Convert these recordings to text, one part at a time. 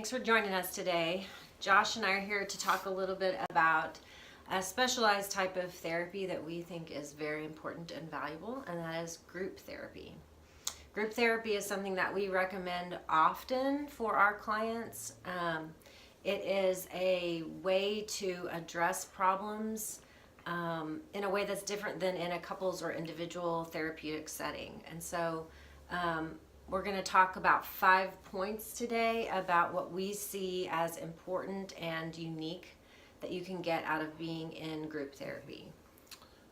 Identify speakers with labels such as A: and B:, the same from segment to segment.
A: Thanks for joining us today. Josh and I are here to talk a little bit about a specialized type of therapy that we think is very important and valuable, and that is group therapy. Group therapy is something that we recommend often for our clients. It is a way to address problems in a way that's different than in a couples or individual therapeutic setting. And so we're going to talk about 5 points today about what we see as important and unique that you can get out of being in group therapy.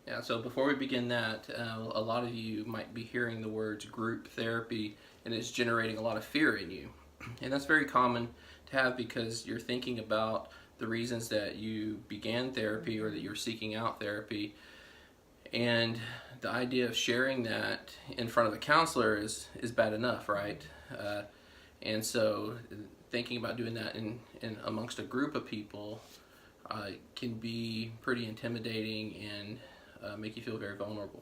B: Yeah, so before we begin that, a lot of you might be hearing the words group therapy and it's generating a lot of fear in you. And that's very common to have because you're thinking about the reasons that you began therapy or that you're seeking out therapy. And the idea of sharing that in front of a counselor is bad enough, right? And so thinking about doing that in amongst a group of people can be pretty intimidating and make you feel very vulnerable.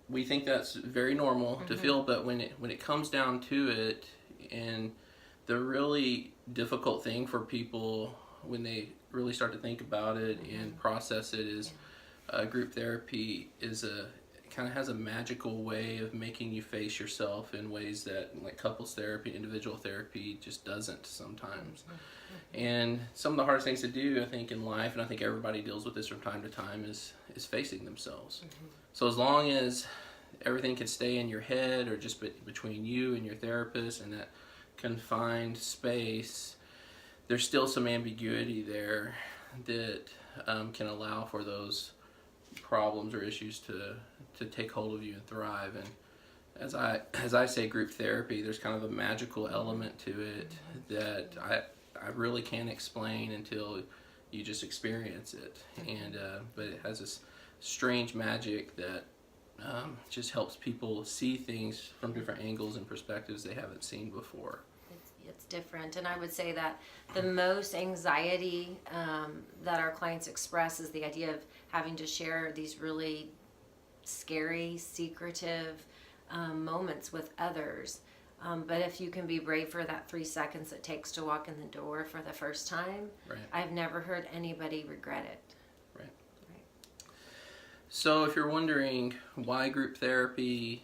B: We think that's very normal to feel, but when it comes down to it, and the really difficult thing for people when they really start to think about it and process it is group therapy kind of has a magical way of making you face yourself in ways that like couples therapy, individual therapy just doesn't sometimes. And some of the hardest things to do, I think, in life, and I think everybody deals with this from time to time, is facing themselves. So as long as everything can stay in your head or just between you and your therapist in that confined space, there's still some ambiguity there that can allow for those problems or issues to take hold of you and thrive. And as I say group therapy, there's kind of a magical element to it that I really can't explain until you just experience it. And but it has this strange magic that just helps people see things from different angles and perspectives they haven't seen before.
A: It's different, and I would say that the most anxiety that our clients express is the idea of having to share these really scary, secretive moments with others. But if you can be brave for that 3 seconds it takes to walk in the door for the first time,
B: Right.
A: I've never heard anybody regret it.
B: Right. So if you're wondering why group therapy,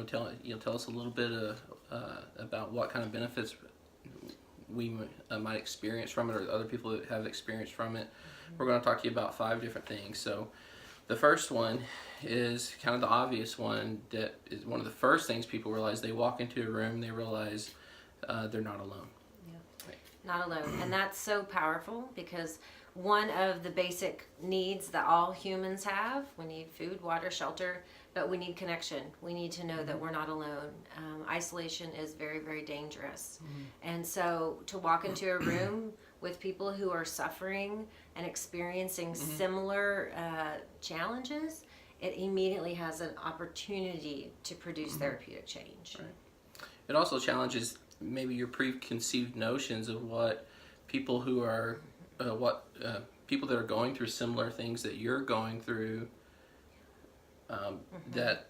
B: tell us a little bit about what kind of benefits we might experience from it, or other people that have experienced from it. We're going to talk to you about 5 different things. So the first one is kind of the obvious one, that is one of the first things people realize. They walk into a room, they realize they're not alone.
A: Yeah. Right. Not alone. And that's so powerful because one of the basic needs that all humans have, we need food, water, shelter, but we need connection. We need to know that we're not alone. Isolation is very, very dangerous. And so to walk into a room with people who are suffering and experiencing similar challenges, it immediately has an opportunity to produce therapeutic change.
B: Right. It also challenges maybe your preconceived notions of what people who are, people that are going through similar things that you're going through, that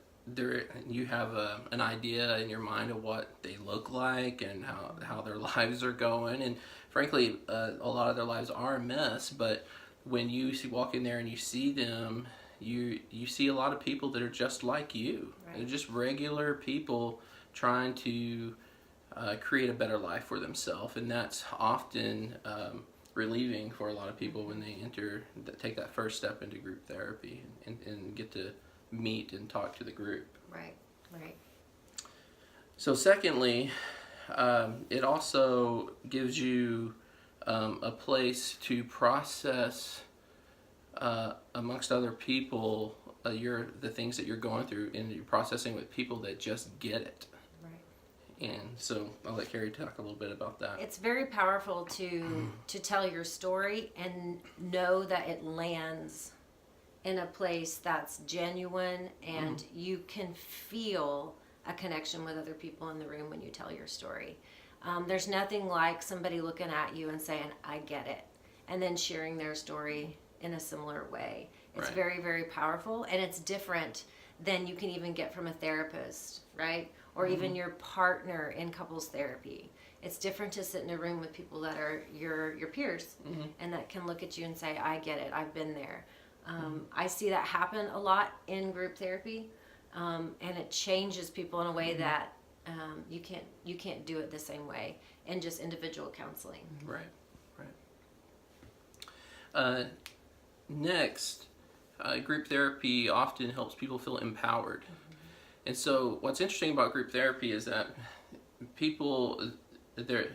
B: you have an idea in your mind of what they look like and how their lives are going. And frankly, a lot of their lives are a mess, but when you walk in there and you see them, you see a lot of people that are just like you. Right. They're just regular people trying to create a better life for themselves, and that's often relieving for a lot of people when they take that first step into group therapy and get to meet and talk to the group.
A: Right.
B: So secondly, it also gives you a place to process amongst other people the things that you're going through, and you're processing with people that just get it. Right. And so I'll let Carrie talk a little bit about that.
A: It's very powerful to tell your story and know that it lands in a place that's genuine, and you can feel a connection with other people in the room when you tell your story. There's nothing like somebody looking at you and saying, I get it, and then sharing their story in a similar way. It's
B: Right.
A: very, very powerful, and it's different than you can even get from a therapist, right? Or even your partner in couples therapy. It's different to sit in a room with people that are your peers and that can look at you and say, I get it, I've been there. I see that happen a lot in group therapy, and it changes people in a way that you can't do it the same way in just individual counseling.
B: Right. Next, group therapy often helps people feel empowered. And so what's interesting about group therapy is that people,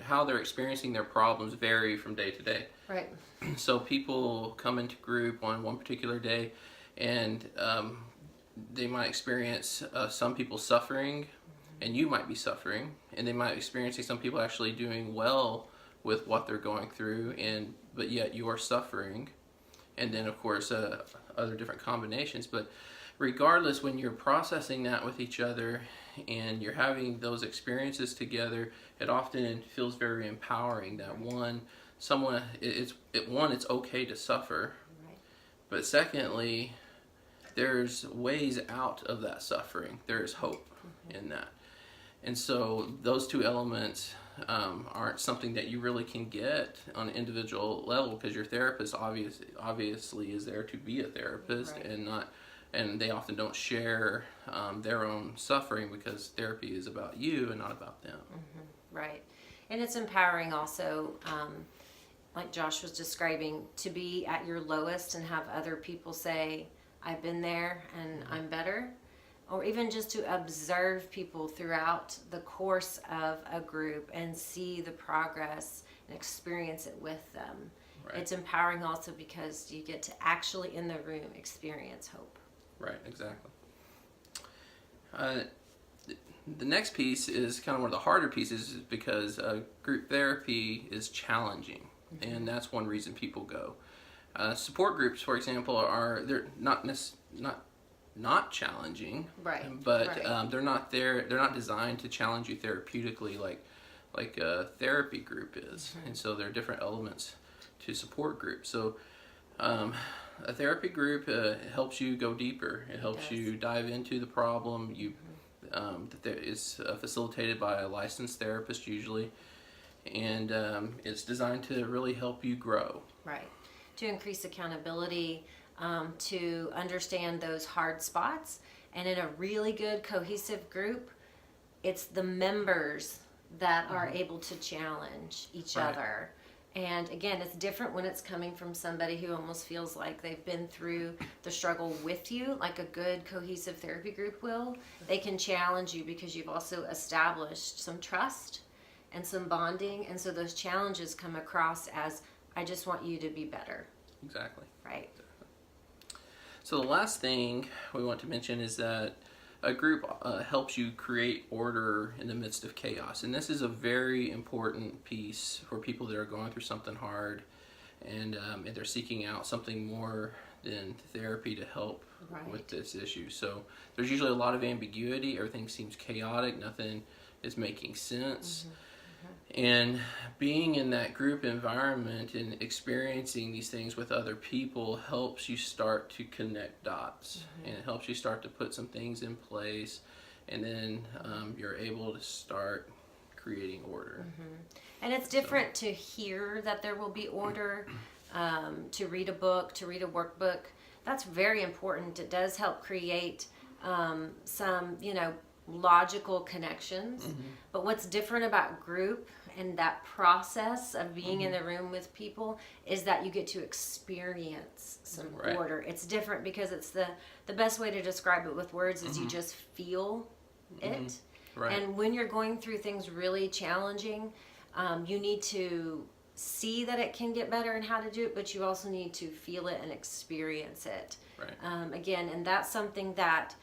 B: how they're experiencing their problems vary from day to day.
A: Right.
B: So people come into group on one particular day, and they might experience some people suffering, and you might be suffering, and they might be experiencing some people actually doing well with what they're going through, but yet you are suffering. And then, of course, other different combinations. But regardless, when you're processing that with each other and you're having those experiences together, it often feels very empowering that it's okay to suffer.
A: Right.
B: But secondly, there's ways out of that suffering. There's hope in that. And so those two elements aren't something that you really can get on an individual level, because your therapist obviously is there to be a therapist, right. and they often don't share their own suffering, because therapy is about you and not about them.
A: Right. And it's empowering also, like Josh was describing, to be at your lowest and have other people say, I've been there and I'm better. Or even just to observe people throughout the course of a group and see the progress and experience it with them. Right. It's empowering also because you get to actually in the room experience hope.
B: Right, exactly. The next piece is kind of one of the harder pieces, because group therapy is challenging, and that's one reason people go. Support groups, for example, they're not challenging,
A: right?
B: But right. They're not designed to challenge you therapeutically like a therapy group is, and so there are different elements to support groups. So a therapy group helps you go deeper. It helps you dive into the problem. That is facilitated by a licensed therapist usually, and it's designed to really help you grow.
A: Right, to increase accountability. To understand those hard spots, and in a really good cohesive group, it's the members that are able to challenge each other. And again, it's different when it's coming from somebody who almost feels like they've been through the struggle with you, like a good cohesive therapy group will. They can challenge you because you've also established some trust and some bonding, and so those challenges come across as, I just want you to be better.
B: Exactly.
A: Right.
B: So the last thing we want to mention is that a group helps you create order in the midst of chaos. And this is a very important piece for people that are going through something hard, and they're seeking out something more than therapy to help with this issue. So there's usually a lot of ambiguity. Everything seems chaotic. Nothing is making sense. And being in that group environment and experiencing these things with other people helps you start to connect dots, and it helps you start to put some things in place, and then you're able to start creating order.
A: And it's different to hear that there will be order, to read a book, to read a workbook. That's very important. It does help create some, logical connections. But what's different about group and that process of being in the room with people is that you get to experience some order. It's different because it's the best way to describe it with words is you just feel it. And when you're going through things really challenging, you need to see that it can get better and how to do it, but you also need to feel it and experience it. Again, and that's something that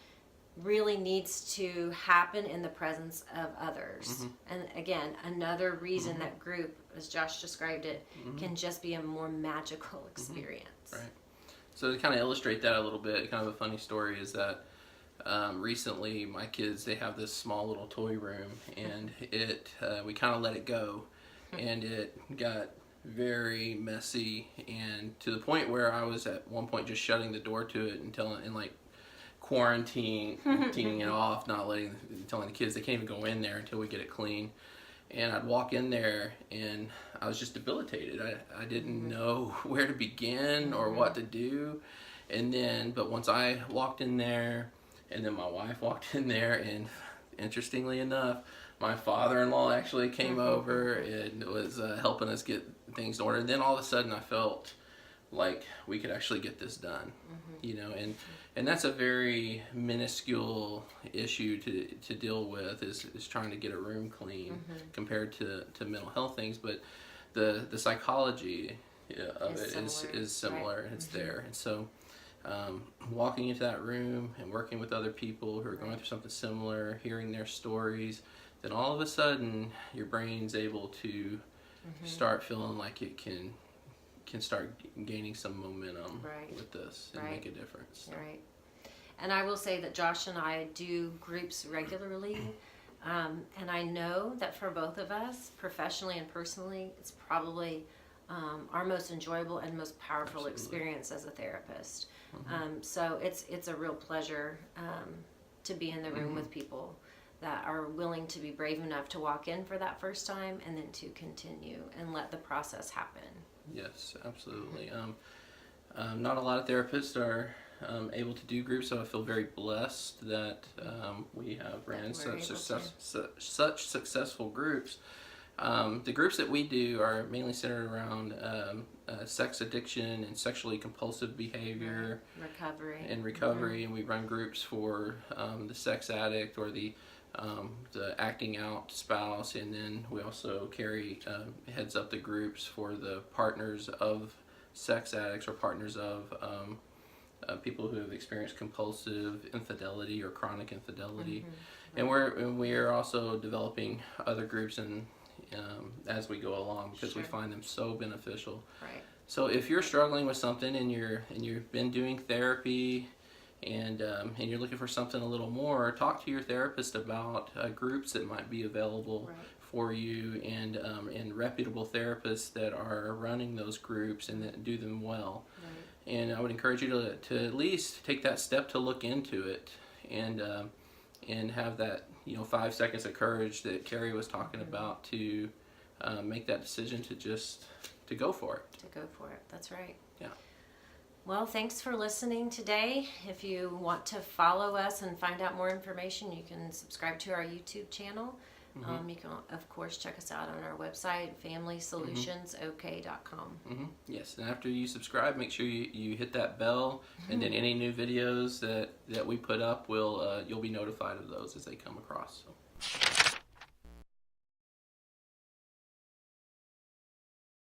A: really needs to happen in the presence of others. And again, another reason that group, as Josh described it, can just be a more magical experience.
B: So to kind of illustrate that a little bit, kind of a funny story is that recently my kids, they have this small little toy room, and we kind of let it go, and it got very messy, and to the point where I was at one point just shutting the door to it and like quarantining it off, not telling the kids they can't even go in there until we get it clean. And I'd walk in there and I was just debilitated. I didn't know where to begin or what to do. But once I walked in there, and then my wife walked in there, and interestingly enough, my father-in-law actually came over and was helping us get things in order. And then all of a sudden I felt like we could actually get this done, and that's a very minuscule issue to deal with is trying to get a room clean compared to mental health things, but the psychology of it is similar, right? It's there. And so walking into that room and working with other people who are going through something similar, hearing their stories, then all of a sudden your brain's able to start feeling like it can start gaining some momentum with this and make a difference.
A: Right. And I will say that Josh and I do groups regularly, and I know that for both of us, professionally and personally, it's probably our most enjoyable and most powerful experience as a therapist. So it's a real pleasure to be in the room with people that are willing to be brave enough to walk in for that first time and then to continue and let the process happen.
B: Yes, absolutely. Not a lot of therapists are able to do groups, so I feel very blessed that we have ran such successful groups. The groups that we do are mainly centered around sex addiction and sexually compulsive behavior, recovery, and we run groups for the sex addict or the acting out spouse, and then we also Carrie heads up the groups for the partners of sex addicts or partners of people who have experienced compulsive infidelity or chronic infidelity, and we are also developing other groups and as we go along because we find them so beneficial.
A: Right.
B: So if you're struggling with something and you've been doing therapy and you're looking for something a little more, talk to your therapist about groups that might be available for you, and reputable therapists that are running those groups and that do them well. Right. And I would encourage you to at least take that step to look into it and have that 5 seconds of courage that Carrie was talking about to make that decision to go for it.
A: To go for it. That's right.
B: Yeah.
A: Well, thanks for listening today. If you want to follow us and find out more information, you can subscribe to our YouTube channel. You can, of course, check us out on our website, FamilySolutionsOK.com.
B: Yes, and after you subscribe, make sure you hit that bell, and then any new videos that we put up, you'll be notified of those as they come across. So.